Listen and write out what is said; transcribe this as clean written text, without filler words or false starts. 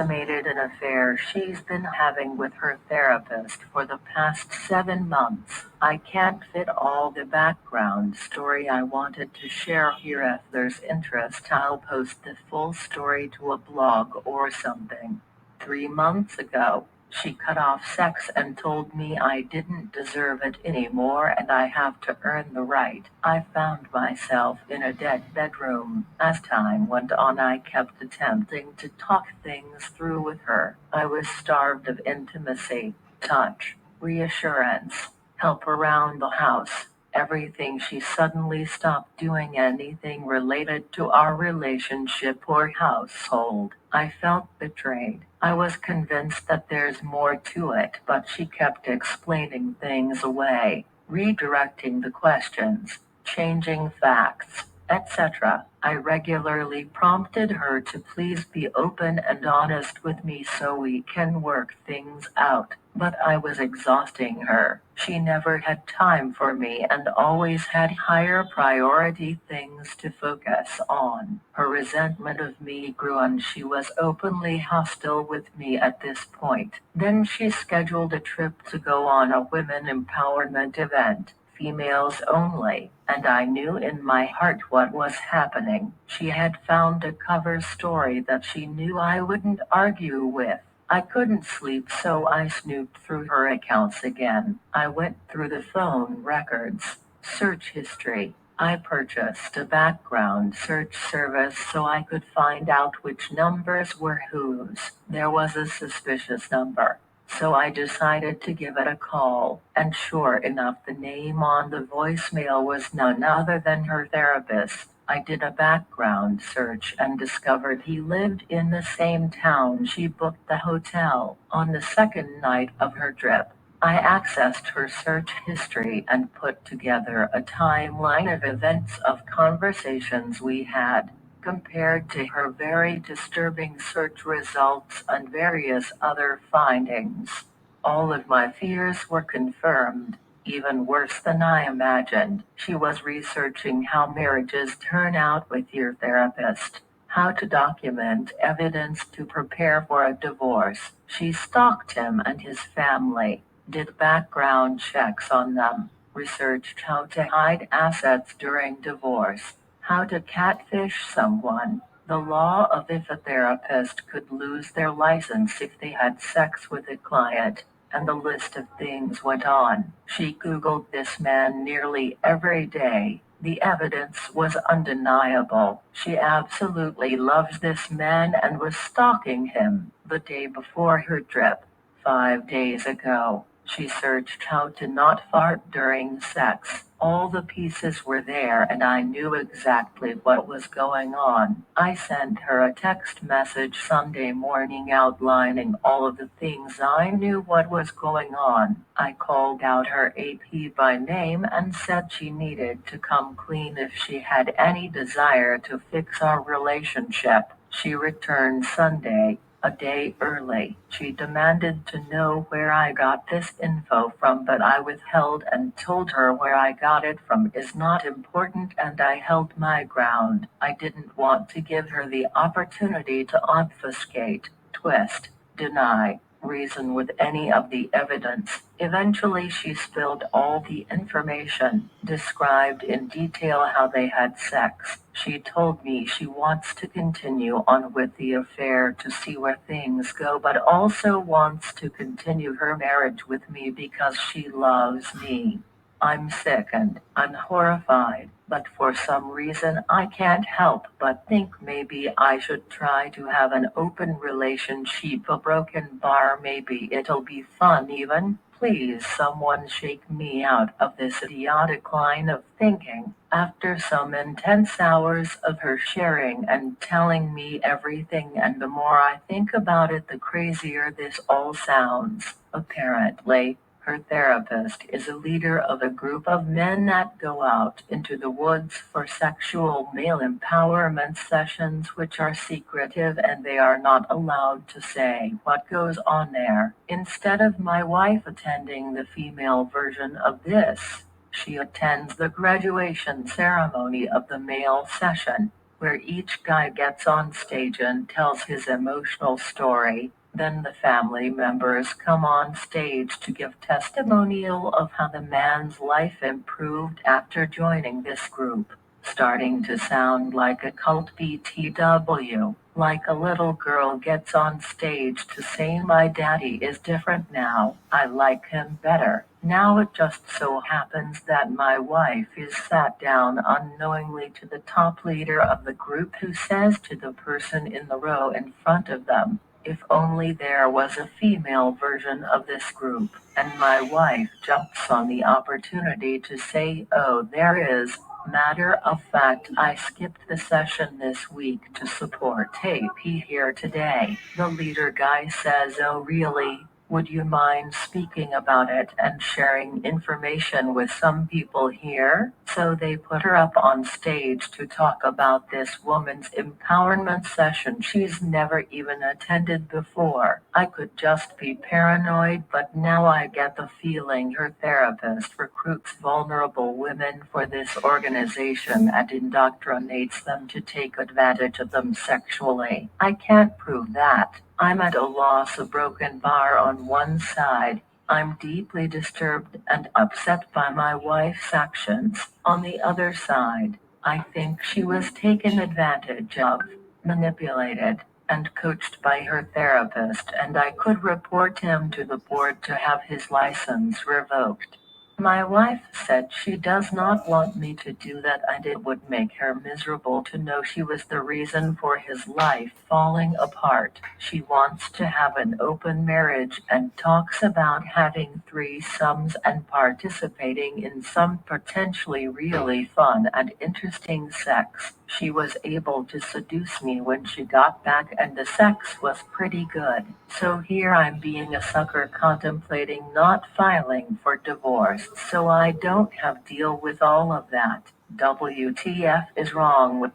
consummated an affair she's been having with her therapist for the past 7 months. I can't fit all the background story I wanted to share here. If there's interest, I'll post the full story to a blog or something. 3 months ago, she cut off sex and told me I didn't deserve it anymore and I have to earn the right. I found myself in a dead bedroom. As time went on, I kept attempting to talk things through with her. I was starved of intimacy, touch, reassurance, help around the house. Everything. She suddenly stopped doing anything related to our relationship or household. I felt betrayed. I was convinced that there's more to it, but she kept explaining things away, redirecting the questions, changing facts, etc. I regularly prompted her to please be open and honest with me so we can work things out, but I was exhausting her. She never had time for me and always had higher priority things to focus on. Her resentment of me grew and she was openly hostile with me at this point. Then she scheduled a trip to go on a women empowerment event, females only, and I knew in my heart what was happening. She had found a cover story that she knew I wouldn't argue with. I couldn't sleep, so I snooped through her accounts again. I went through the phone records, search history. I purchased a background search service so I could find out which numbers were whose. There was a suspicious number, so I decided to give it a call, and sure enough, the name on the voicemail was none other than her therapist. I did a background search and discovered he lived in the same town she booked the hotel on the second night of her trip. I accessed her search history and put together a timeline of events of conversations we had, compared to her very disturbing search results and various other findings. All of my fears were confirmed. Even worse than I imagined, she was researching how marriages turn out with your therapist, how to document evidence to prepare for a divorce. She stalked him and his family, did background checks on them, researched how to hide assets during divorce, how to catfish someone, the law of if a therapist could lose their license if they had sex with a client, and the list of things went on. She Googled this man nearly every day. The evidence was undeniable. She absolutely loves this man and was stalking him. The day before her trip, 5 days ago, she searched how to not fart during sex. All the pieces were there and I knew exactly what was going on. I sent her a text message Sunday morning outlining all of the things I knew what was going on. I called out her AP by name and said she needed to come clean if she had any desire to fix our relationship. She returned Sunday, a day early. She demanded to know where I got this info from, but I withheld and told her where I got it from is not important, and I held my ground. I didn't want to give her the opportunity to obfuscate, twist, deny, reason with any of the evidence. Eventually, she spilled all the information, described in detail how they had sex. She told me she wants to continue on with the affair to see where things go, but also wants to continue her marriage with me because she loves me. I'm sickened. I'm horrified, but for some reason I can't help but think maybe I should try to have an open relationship, a broken bar, maybe it'll be fun even. Please, someone shake me out of this idiotic line of thinking. After some intense hours of her sharing and telling me everything, and the more I think about it, the crazier this all sounds. Apparently, her therapist is a leader of a group of men that go out into the woods for sexual male empowerment sessions which are secretive and they are not allowed to say what goes on there. Instead of my wife attending the female version of this, she attends the graduation ceremony of the male session. where each guy gets on stage and tells his emotional story. Then the family members come on stage to give testimonial of how the man's life improved after joining this group. Starting to sound like a cult BTW, like a little girl gets on stage to say my daddy is different now, I like him better. Now it just so happens that my wife is sat down unknowingly to the top leader of the group who says to the person in the row in front of them, if only there was a female version of this group, and my wife jumps on the opportunity to say, oh, there is. Matter of fact, I skipped the session this week to support AP here today. The leader guy says, oh, really? Would you mind speaking about it and sharing information with some people here? So they put her up on stage to talk about this woman's empowerment session she's never even attended before. I could just be paranoid, but now I get the feeling her therapist recruits vulnerable women for this organization and indoctrinates them to take advantage of them sexually. I can't prove that. I'm at a loss. A broken bar on one side. I'm deeply disturbed and upset by my wife's actions. On the other side, I think she was taken advantage of, manipulated, and coached by her therapist, and I could report him to the board to have his license revoked. My wife said she does not want me to do that and it would make her miserable to know she was the reason for his life falling apart. She wants to have an open marriage and talks about having threesomes and participating in some potentially really fun and interesting sex. She was able to seduce me when she got back and the sex was pretty good. So here I'm being a sucker contemplating not filing for divorce so I don't have to deal with all of that. WTF is wrong with